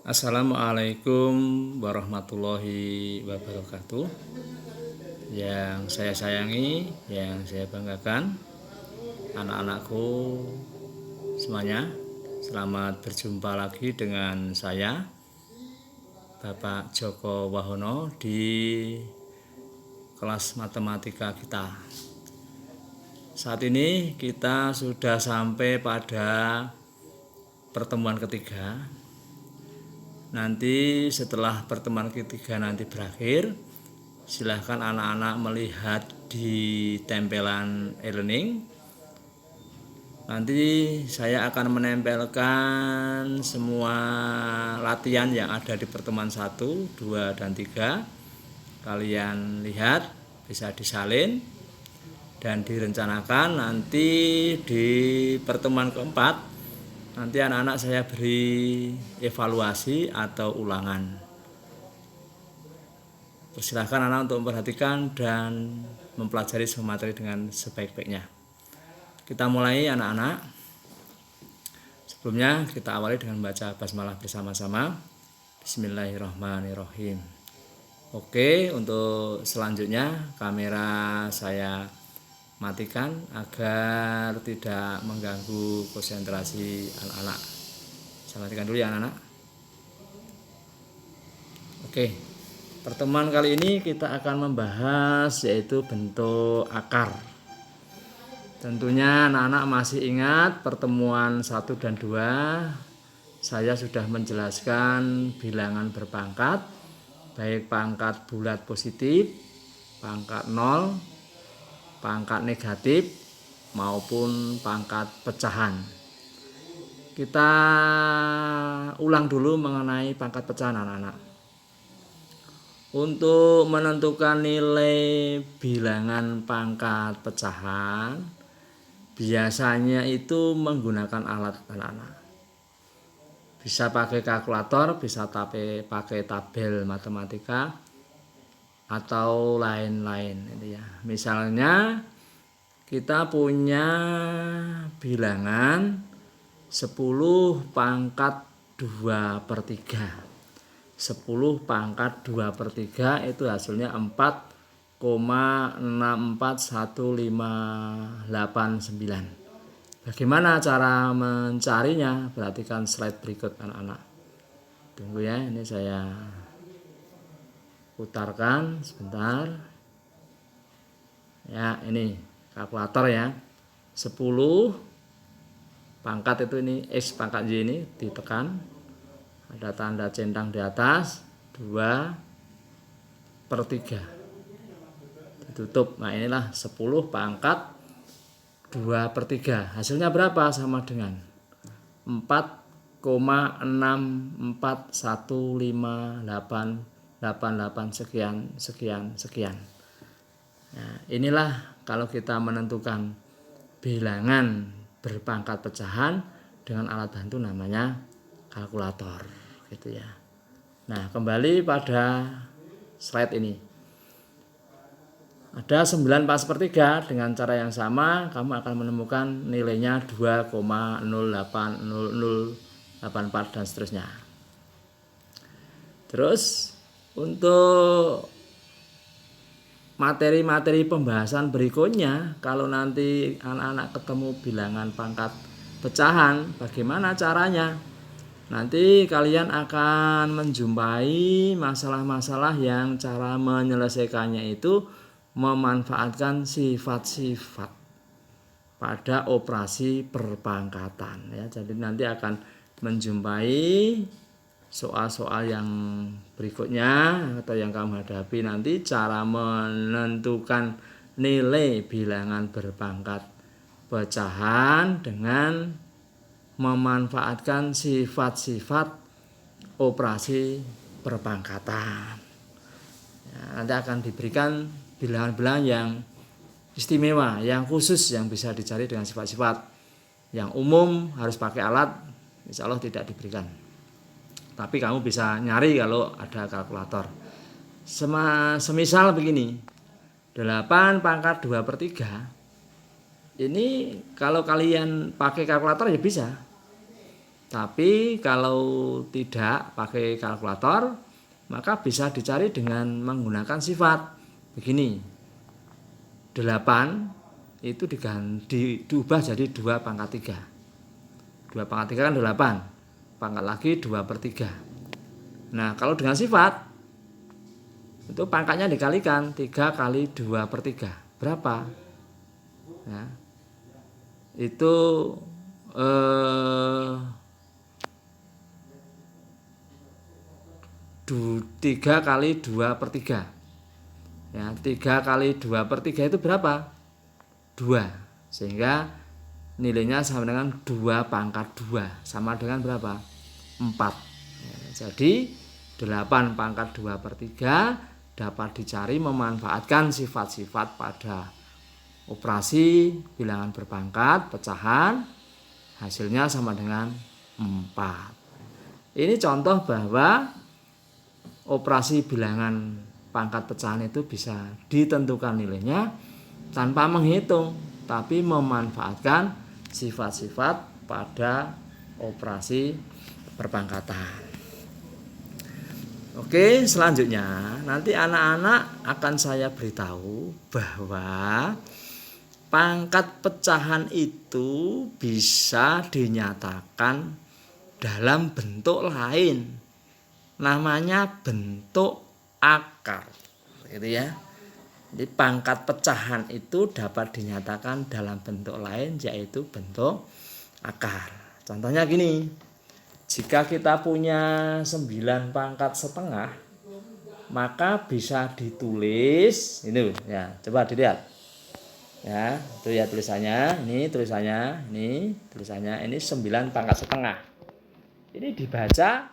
Assalamualaikum warahmatullahi wabarakatuh. Yang saya sayangi, yang saya banggakan, anak-anakku semuanya, selamat berjumpa lagi dengan saya, Bapak Joko Wahono, di kelas matematika kita. Saat ini kita sudah sampai pada pertemuan ketiga. Nanti setelah pertemuan ketiga nanti berakhir, silahkan anak-anak melihat di tempelan e-learning. Nanti saya akan menempelkan semua latihan yang ada di pertemuan 1, 2, dan 3. Kalian lihat, bisa disalin, dan direncanakan nanti di pertemuan keempat nanti anak-anak saya beri evaluasi atau ulangan. Persilahkan anak untuk memperhatikan dan mempelajari semua materi dengan sebaik-baiknya. Kita mulai anak-anak. Sebelumnya kita awali dengan membaca basmalah bersama-sama. Bismillahirrahmanirrahim. Oke, untuk selanjutnya kamera saya matikan agar tidak mengganggu konsentrasi anak-anak. Saya matikan dulu ya anak-anak. Oke, pertemuan kali ini kita akan membahas yaitu bentuk akar. Tentunya anak-anak masih ingat pertemuan 1 dan 2, saya sudah menjelaskan bilangan berpangkat, baik pangkat bulat positif, pangkat 0, pangkat negatif, maupun pangkat pecahan. Kita ulang dulu mengenai pangkat pecahan anak-anak. Untuk menentukan nilai bilangan pangkat pecahan, biasanya itu menggunakan alat anak-anak. Bisa pakai kalkulator, bisa pakai tabel matematika, atau lain-lain. Misalnya kita punya bilangan 10 pangkat 2/3. 10 pangkat 2/3 itu hasilnya 4,64159. Bagaimana cara mencarinya? Perhatikan slide berikut anak-anak. Tunggu ya, ini saya putarkan sebentar. Ya, ini kalkulator ya. 10 pangkat itu ini X pangkat Y ini ditekan. Ada tanda centang di atas, 2/3. Ditutup. Nah, inilah 10 pangkat 2/3. Hasilnya berapa? Sama dengan 4,6415888 sekian. Nah, inilah kalau kita menentukan bilangan berpangkat pecahan dengan alat bantu namanya kalkulator, gitu ya. Nah, kembali pada slide ini. Ada 9 4/3 dengan cara yang sama kamu akan menemukan nilainya 2,080084 dan seterusnya. Terus untuk materi-materi pembahasan berikutnya, kalau nanti anak-anak ketemu bilangan pangkat pecahan, bagaimana caranya? Nanti kalian akan menjumpai masalah-masalah yang cara menyelesaikannya itu memanfaatkan sifat-sifat pada operasi perpangkatan ya. Jadi nanti akan menjumpai soal-soal yang berikutnya atau yang kamu hadapi nanti cara menentukan nilai bilangan berpangkat pecahan dengan memanfaatkan sifat-sifat operasi perpangkatan. Ya, nanti akan diberikan bilangan-bilangan yang istimewa, yang khusus, yang bisa dicari dengan sifat-sifat. Yang umum harus pakai alat, insya Allah tidak diberikan. Tapi kamu bisa nyari kalau ada kalkulator. Semisal begini, 8 pangkat 2/3. Ini kalau kalian pakai kalkulator ya bisa. Tapi kalau tidak pakai kalkulator, maka bisa dicari dengan menggunakan sifat. Begini, 8 itu diubah jadi 2 pangkat 3. 2 pangkat 3 kan 8. Pangkat lagi 2/3. Nah, kalau dengan sifat, itu pangkatnya dikalikan 3 kali 2/3. Berapa? Ya, itu 3 kali 2/3. Ya, 3 kali 2/3 itu berapa? 2. Sehingga nilainya sama dengan 2 pangkat 2. Sama dengan berapa? 4. Ya, jadi 8 pangkat 2/3 dapat dicari memanfaatkan sifat-sifat pada operasi bilangan berpangkat pecahan, hasilnya sama dengan 4. Ini contoh bahwa operasi bilangan pangkat pecahan itu bisa ditentukan nilainya tanpa menghitung, tapi memanfaatkan sifat-sifat pada operasi perpangkatan. Oke, selanjutnya nanti anak-anak akan saya beritahu bahwa pangkat pecahan itu bisa dinyatakan dalam bentuk lain. Namanya bentuk akar. Gitu ya. Jadi pangkat pecahan itu dapat dinyatakan dalam bentuk lain, yaitu bentuk akar. Contohnya gini. Jika kita punya 9 pangkat setengah, maka bisa ditulis ini ya, coba dilihat. Ya, itu ya tulisannya, ini 9 pangkat setengah. Ini dibaca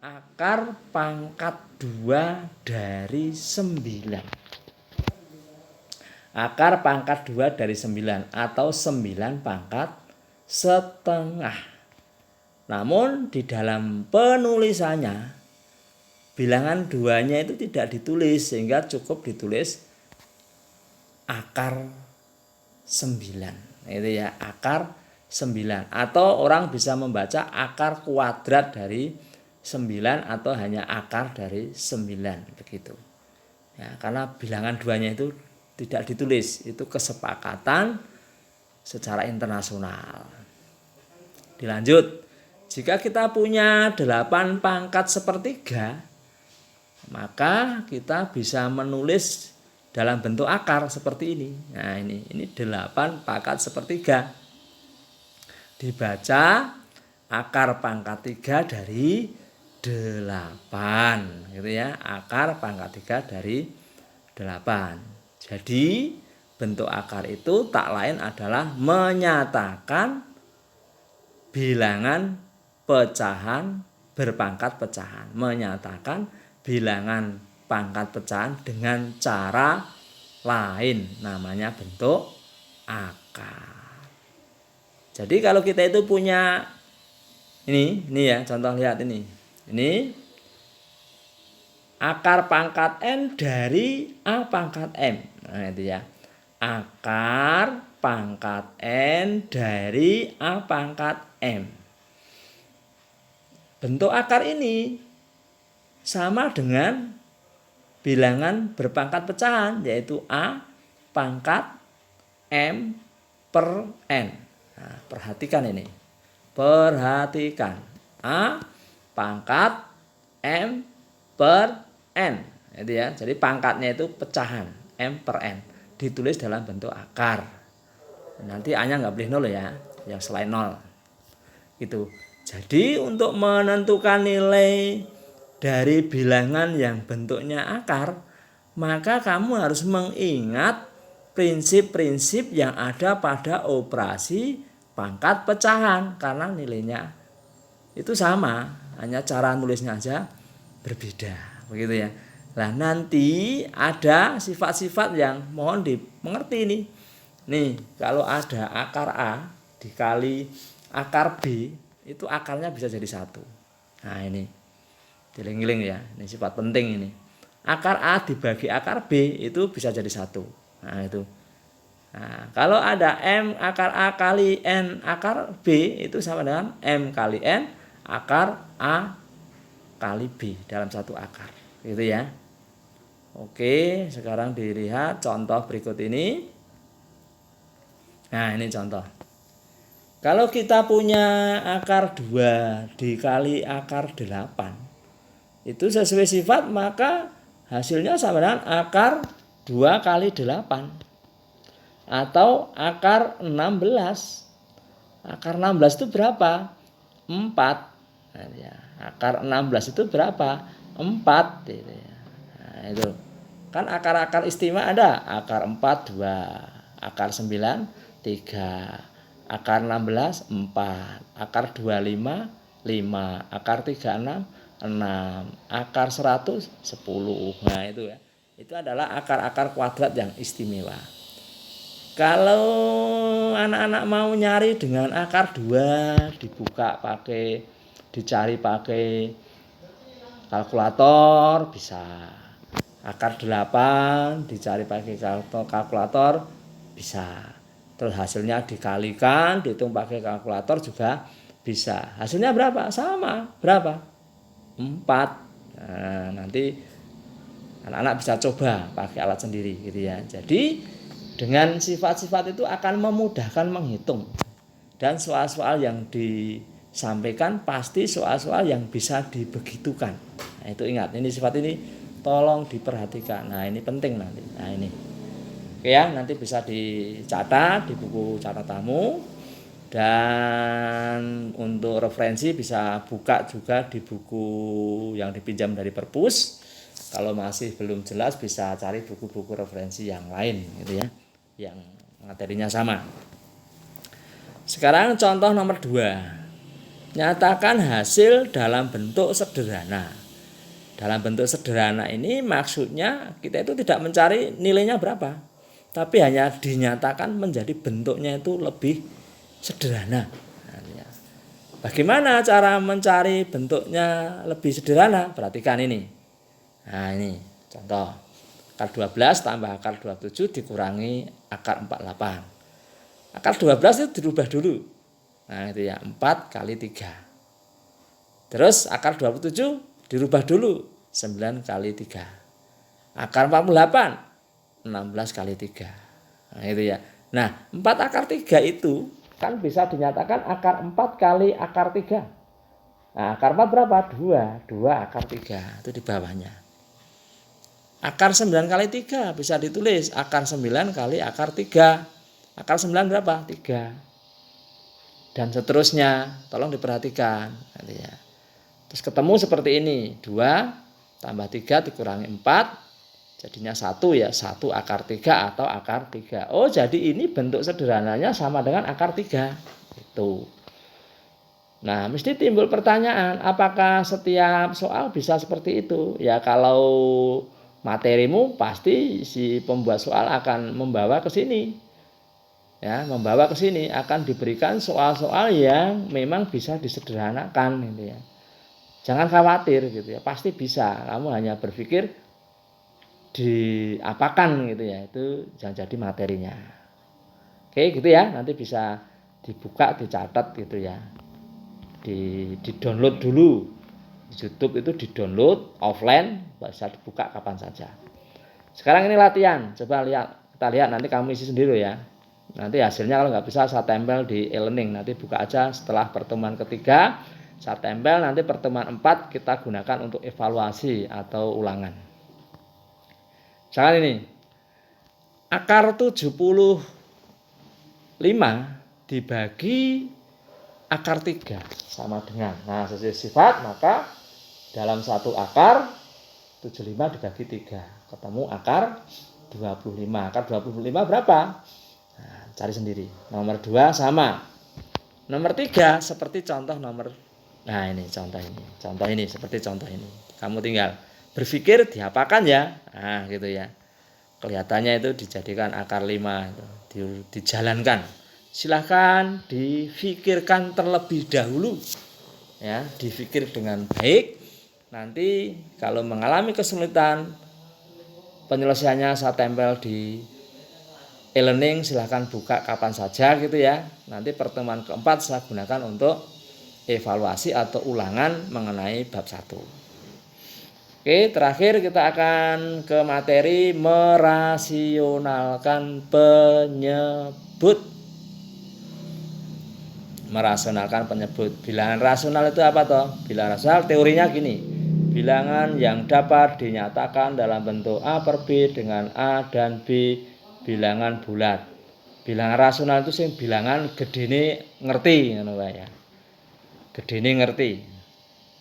akar pangkat 2 dari 9. Akar pangkat 2 dari 9 atau 9 pangkat setengah. Namun di dalam penulisannya bilangan 2-nya itu tidak ditulis, sehingga cukup ditulis akar 9. Itu ya, akar 9. Atau orang bisa membaca akar kuadrat dari 9 atau hanya akar dari 9 begitu. Ya, karena bilangan 2-nya itu tidak ditulis, itu kesepakatan secara internasional. Dilanjut. Jika kita punya 8 pangkat sepertiga, maka kita bisa menulis dalam bentuk akar seperti ini. Nah, ini 8 pangkat sepertiga. Dibaca akar pangkat 3 dari 8, gitu ya. Akar pangkat 3 dari 8. Jadi bentuk akar itu tak lain adalah menyatakan bilangan pecahan berpangkat pecahan, menyatakan bilangan pangkat pecahan dengan cara lain, namanya bentuk akar. Jadi kalau kita itu punya ini ya, contoh lihat ini. Ini akar pangkat n dari a pangkat m. Nah, itu ya. Akar pangkat n dari a pangkat m. Bentuk akar ini sama dengan bilangan berpangkat pecahan, yaitu a pangkat m per n. Nah, perhatikan ini. Perhatikan. A pangkat m per n. Itu ya. Jadi pangkatnya itu pecahan, m per n. Ditulis dalam bentuk akar. Nanti a-nya nggak boleh 0 ya, yang selain 0. Gitu. Jadi untuk menentukan nilai dari bilangan yang bentuknya akar, maka kamu harus mengingat prinsip-prinsip yang ada pada operasi pangkat pecahan, karena nilainya itu sama, hanya cara nulisnya aja berbeda, begitu ya. Nah, nanti ada sifat-sifat yang mohon dimengerti nih. Nih, kalau ada akar A dikali akar B, itu akarnya bisa jadi 1. Nah, ini giling-giling ya, ini sifat penting ini. Akar A dibagi akar B itu bisa jadi 1. Nah, itu. Nah, kalau ada M akar A kali N akar B itu sama dengan M kali N akar A kali B dalam satu akar. Gitu ya. Oke, sekarang dilihat contoh berikut ini. Nah, ini contoh. Kalau kita punya akar 2 dikali akar 8, itu sesuai sifat maka hasilnya sama dengan akar 2 kali 8. Atau akar 16. Akar 16 itu berapa? 4. Nah, ya. Akar 16 itu berapa? 4. Gitu ya. Nah, itu. Kan akar-akar istimewa ada. Akar 4, 2. Akar 9, 3. Akar 16, 4. Akar 25, 5. Akar 36, 6. Akar 100, 10. Nah itu ya. Itu adalah akar-akar kuadrat yang istimewa. Kalau anak-anak mau nyari dengan akar 2, dicari pakai kalkulator bisa. Akar 8 dicari pakai kalkulator bisa. Terus hasilnya dikalikan, dihitung pakai kalkulator juga bisa. Hasilnya berapa? Sama. Berapa? 4. Nah, nanti anak-anak bisa coba pakai alat sendiri gitu ya. Jadi dengan sifat-sifat itu akan memudahkan menghitung. Dan soal-soal yang disampaikan pasti soal-soal yang bisa dibegitukan. Nah, itu ingat, ini sifat ini tolong diperhatikan. Nah, ini penting nanti. Nah, ini. Oke ya, nanti bisa dicatat di buku catatamu. Dan untuk referensi bisa buka juga di buku yang dipinjam dari perpus. Kalau masih belum jelas bisa cari buku-buku referensi yang lain gitu ya, yang materinya sama. Sekarang contoh nomor 2. Nyatakan hasil dalam bentuk sederhana. Dalam bentuk sederhana ini maksudnya kita itu tidak mencari nilainya berapa, tapi hanya dinyatakan menjadi bentuknya itu lebih sederhana. Bagaimana cara mencari bentuknya lebih sederhana? Perhatikan ini. Nah ini contoh. Akar 12 tambah akar 27 dikurangi akar 48. Akar 12 itu dirubah dulu. Nah itu ya, 4 kali 3. Terus akar 27 dirubah dulu, 9 kali 3. Akar 48, 16 kali 3. Nah itu ya. Nah 4 akar 3 itu kan bisa dinyatakan akar 4 kali akar 3. Nah akar 4 berapa? 2 akar 3 itu di bawahnya. Akar 9 kali 3 bisa ditulis akar 9 kali akar 3. Akar 9 berapa? 3. Dan seterusnya, tolong diperhatikan. Terus ketemu seperti ini, 2 tambah 3 dikurangi 4, jadinya 1 ya, 1 akar 3 atau akar 3. Oh jadi ini bentuk sederhananya sama dengan akar 3. Itu. Nah mesti timbul pertanyaan, apakah setiap soal bisa seperti itu? Ya kalau materimu pasti si pembuat soal akan membawa ke sini. Ya, membawa ke sini akan diberikan soal-soal yang memang bisa disederhanakan gitu ya. Jangan khawatir gitu ya, pasti bisa. Kamu hanya berpikir diapakan gitu ya, itu jangan jadi materinya. Oke, gitu ya. Nanti bisa dibuka, dicatat gitu ya. Di-download dulu. Di YouTube itu di-download offline, bisa dibuka kapan saja. Sekarang ini latihan, coba kita lihat nanti kamu isi sendiri ya. Nanti hasilnya kalau nggak bisa saya tempel di e-learning, nanti buka aja setelah pertemuan ketiga, saya tempel, nanti pertemuan 4 kita gunakan untuk evaluasi atau ulangan. Sekarang ini, akar 75 dibagi akar 3 sama dengan, nah sesuai sifat maka dalam satu akar 75 dibagi 3 ketemu akar 25. Akar 25 berapa? Nah, cari sendiri. Nomor 2 sama. Nomor 3 seperti contoh nomor. Nah ini contoh ini. Contoh ini seperti contoh ini. Kamu tinggal berpikir diapakan ya. Nah gitu ya. Kelihatannya itu dijadikan akar 5 itu, dijalankan. Silahkan difikirkan terlebih dahulu. Ya, difikir dengan baik. Nanti kalau mengalami kesulitan penyelesaiannya saya tempel di e-learning silahkan buka kapan saja gitu ya. Nanti pertemuan keempat saya gunakan untuk evaluasi atau ulangan mengenai bab 1. Oke, terakhir kita akan ke materi merasionalkan penyebut. Merasionalkan penyebut. Bilangan rasional itu apa toh? Bilangan rasional teorinya gini. Bilangan yang dapat dinyatakan dalam bentuk A per B dengan A dan B bilangan bulat. Bilangan rasional itu sing bilangan gedene ngerti ngono wae ya. Gedene ngerti.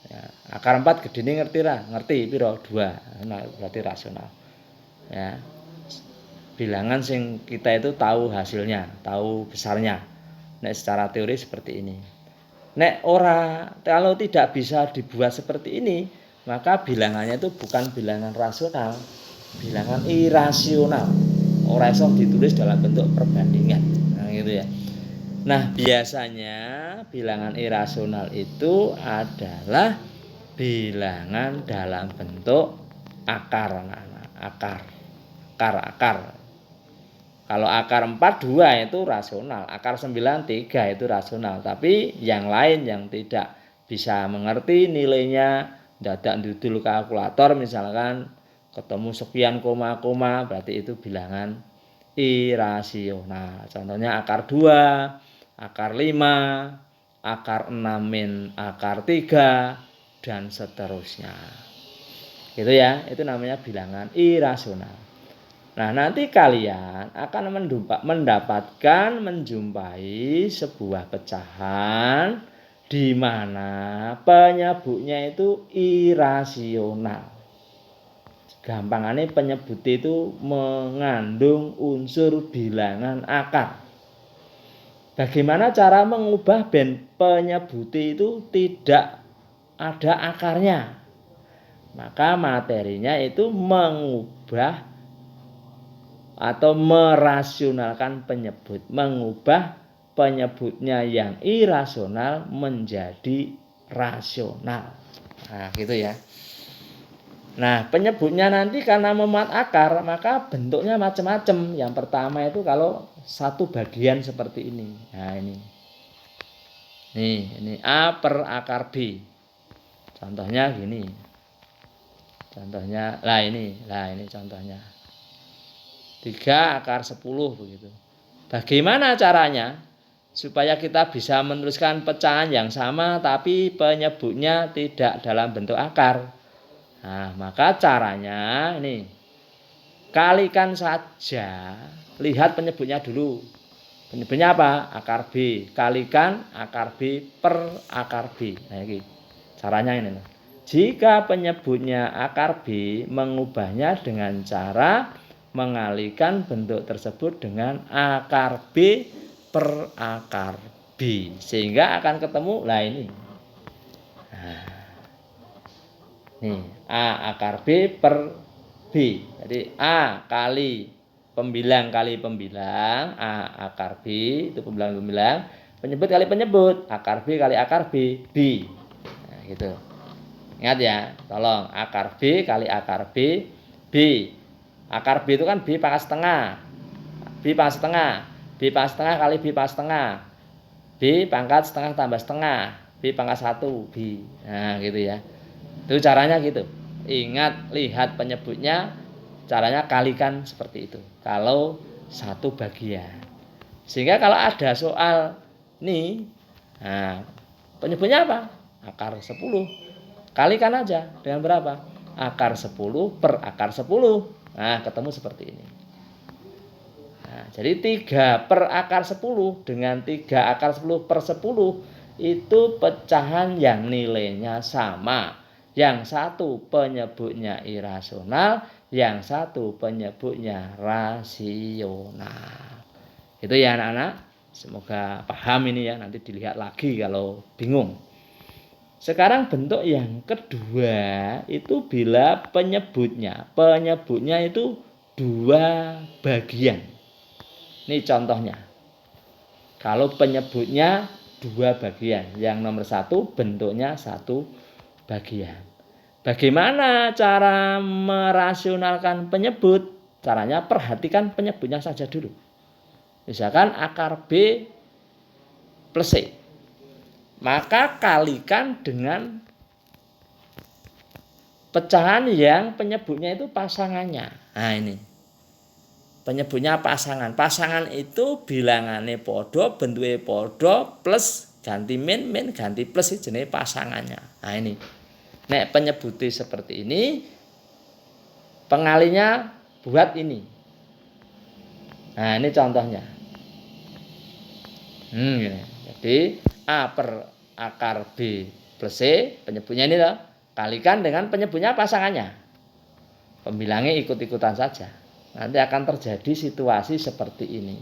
Ya, akar 4 gedene ngerti piro? 2. Nah, berarti rasional. Ya. Bilangan sing kita itu tahu hasilnya, tahu besarnya. Nek secara teori seperti ini. Nek ora, kalau tidak bisa dibuat seperti ini, maka bilangannya itu bukan bilangan rasional, bilangan irasional. Ora iso ditulis dalam bentuk perbandingan. Nah, gitu ya. Nah, biasanya bilangan irasional itu adalah bilangan dalam bentuk akar. Akar. Kalau akar 4 2 itu rasional, akar 9 3 itu rasional. Tapi yang lain yang tidak bisa mengerti nilainya, dadak ndudul kalkulator misalkan ketemu sekian koma berarti itu bilangan irasional. Contohnya akar 2, akar 5, akar 6 min akar 3 dan seterusnya. Gitu ya, itu namanya bilangan irasional. Nah, nanti kalian akan menjumpai sebuah pecahan di mana penyebutnya itu irasional. Gampangannya penyebut itu mengandung unsur bilangan akar. Bagaimana cara mengubah penyebut itu tidak ada akarnya? Maka materinya itu mengubah atau merasionalkan penyebut, mengubah penyebutnya yang irasional menjadi rasional. Nah, gitu ya. Nah, penyebutnya nanti karena memuat akar, maka bentuknya macam-macam. Yang pertama itu kalau satu bagian seperti ini. Nah, ini. Ini A per akar B. Contohnya gini. Contohnya, ini contohnya. 3 akar 10 begitu. Bagaimana caranya supaya kita bisa menuliskan pecahan yang sama tapi penyebutnya tidak dalam bentuk akar? Nah, maka caranya ini. Kalikan saja, lihat penyebutnya dulu. Penyebutnya apa? Akar B. Kalikan akar B per akar B. Nah, ini caranya ini. Jika penyebutnya akar B, mengubahnya dengan cara mengalihkan bentuk tersebut dengan akar B per akar B. Sehingga akan ketemu, ini. Nah, ini A akar B per B. Jadi A kali pembilang, A akar B, itu pembilang. Penyebut kali penyebut, akar B kali akar B, B. Nah, gitu. Ingat ya, tolong akar B kali akar B, B. Akar B itu kan B pangkat setengah. B pangkat setengah. B pangkat setengah kali B pangkat setengah. B pangkat setengah tambah setengah. B pangkat 1 B. Nah, gitu ya. Itu caranya gitu. Ingat, lihat penyebutnya, caranya kalikan seperti itu. Kalau satu bagian. Sehingga kalau ada soal nih, nah, penyebutnya apa? Akar 10. Kalikan aja dengan berapa? Akar 10 per akar 10. Nah, ketemu seperti ini. Nah, jadi 3 per akar 10 dengan 3 akar 10 per 10 itu pecahan yang nilainya sama. Yang satu penyebutnya irasional, yang satu penyebutnya rasional. Itu ya anak-anak. Semoga paham ini ya, nanti dilihat lagi kalau bingung. Sekarang bentuk yang kedua itu bila penyebutnya itu 2 bagian. Ini contohnya. Kalau penyebutnya 2 bagian, yang nomor 1 bentuknya 1 bagian. Bagaimana cara merasionalkan penyebut? Caranya perhatikan penyebutnya saja dulu. Misalkan akar B plus C. Maka kalikan dengan pecahan yang penyebutnya itu pasangannya. Nah ini. Penyebutnya pasangan. Pasangan itu bilangannya podo, bentuknya podo, plus ganti min, min ganti plus itu jenis pasangannya. Nah ini. Nek penyebutnya seperti ini, pengalinya buat ini. Nah ini contohnya. Gini. Jadi A per akar B plus C, penyebutnya ini loh, kalikan dengan penyebutnya pasangannya. Pembilangnya ikut-ikutan saja. Nanti akan terjadi situasi seperti ini.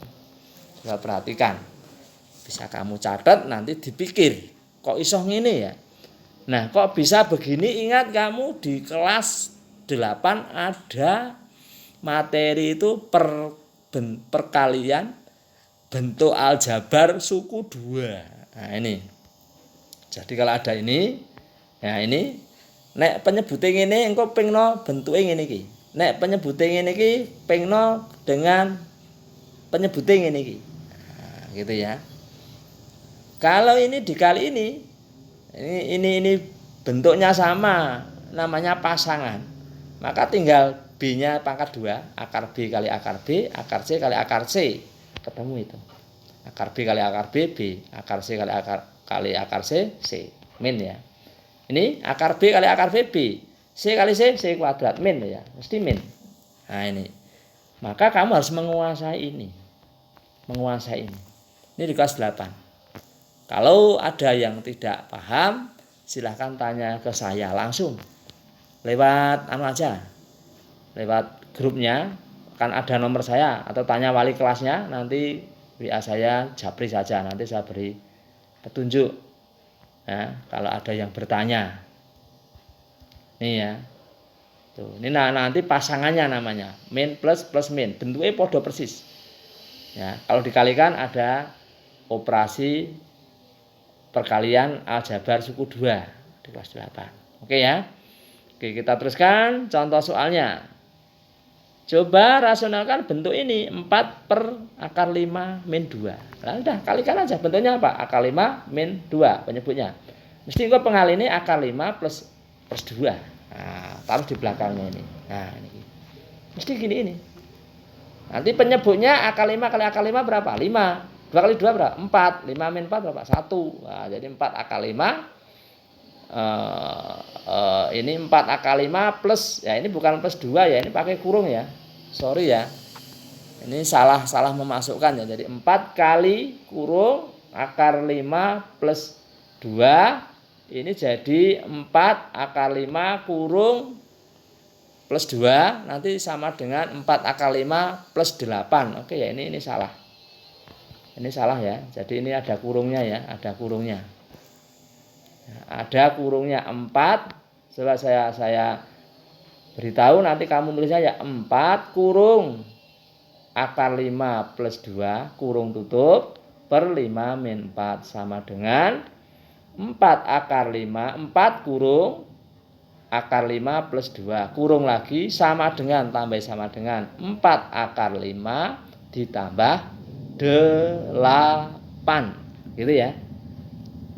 Coba perhatikan. Bisa kamu catat, nanti dipikir. Kok iso ngene ya? Nah, kok bisa begini? Ingat kamu di kelas 8 ada materi itu perkalian bentuk aljabar suku 2. Nah, ini. Jadi kalau ada ini, ya ini nek penyebute ngene engko pengno bentuke ngene iki. Nek penyebute ngene iki pengno dengan penyebute ngene iki. Nah, gitu ya. Kalau ini dikali ini bentuknya sama, namanya pasangan. Maka tinggal B-nya pangkat 2, akar B kali akar B, akar C kali akar C. Ketemu itu. Akar B kali akar B, B. Akar C kali akar C, C. Min ya. Ini akar B kali akar B, B. C kali C, C kuadrat. Min ya. Mesti min. Nah ini. Maka kamu harus menguasai ini. Menguasai ini. Ini di kelas 8. Kalau ada yang tidak paham, silahkan tanya ke saya langsung. Lewat aja. Lewat grupnya. Kan ada nomor saya. Atau tanya wali kelasnya. Nanti WA saya japri saja. Nanti saya beri petunjuk. Ya, kalau ada yang bertanya. Nih ya. Tuh, ini nanti pasangannya namanya. Min plus min. Bentuknya podo persis. Ya, kalau dikalikan ada operasi perkalian aljabar suku 2 di kelas 8. Oke ya. Oke, kita teruskan contoh soalnya. Coba rasionalkan bentuk ini 4 per akar 5 min 2. Nah, udah kalikan aja bentuknya apa? Akar 5 min 2 penyebutnya. Mesti kok pengali ini akar 5 plus 2. Nah, taruh di belakangnya ini. Nah, ini. Mesti gini ini. Nanti penyebutnya akar 5 kali akar 5 berapa? 5. 2 kali 2 berapa? 4. 5 min 4 berapa? 1. Nah, jadi 4 akar 5. Ini 4 akar 5 plus. Ya ini bukan plus 2 ya. Ini pakai kurung ya. Sorry ya. Ini salah memasukkan ya. Jadi 4 kali kurung akar 5 plus 2. Ini jadi 4 akar 5 kurung plus 2. Nanti sama dengan 4 akar 5 plus 8. Oke ya ini salah. Ini salah ya. Jadi ini ada kurungnya ya. Ada kurungnya. Ada kurungnya 4. Coba saya beritahu nanti kamu nulisnya ya 4 kurung akar 5 plus 2 kurung tutup per 5 min 4 sama dengan 4 akar 5 4 kurung akar 5 plus 2 kurung lagi sama dengan 4 akar 5 ditambah 8 gitu ya.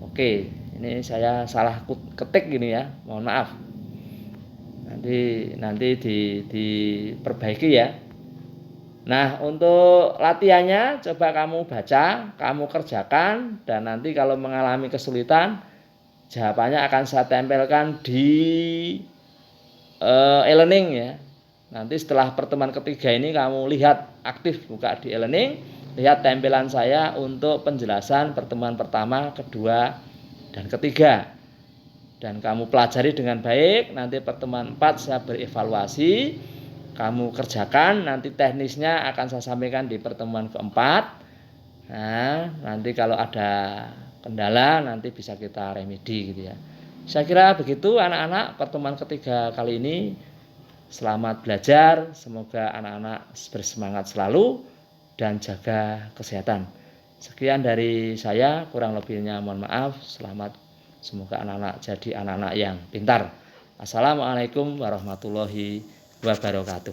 Oke, ini saya salah ketik gini ya, mohon maaf. Nanti diperbaiki ya. Nah, untuk latihannya coba kamu baca, kamu kerjakan, dan nanti kalau mengalami kesulitan jawabannya akan saya tempelkan di e-learning ya. Nanti setelah pertemuan ketiga ini kamu lihat aktif buka di e-learning. Lihat tempelan saya untuk penjelasan pertemuan pertama, kedua, dan ketiga. Dan kamu pelajari dengan baik. Nanti pertemuan 4 saya berevaluasi. Kamu kerjakan. Nanti teknisnya akan saya sampaikan di pertemuan keempat. Nah, nanti kalau ada kendala nanti bisa kita remedi gitu ya. Saya kira begitu anak-anak pertemuan ketiga kali ini. Selamat belajar. Semoga anak-anak bersemangat selalu dan jaga kesehatan. Sekian dari saya, kurang lebihnya mohon maaf. Selamat, semoga anak-anak jadi anak-anak yang pintar. Assalamualaikum warahmatullahi wabarakatuh.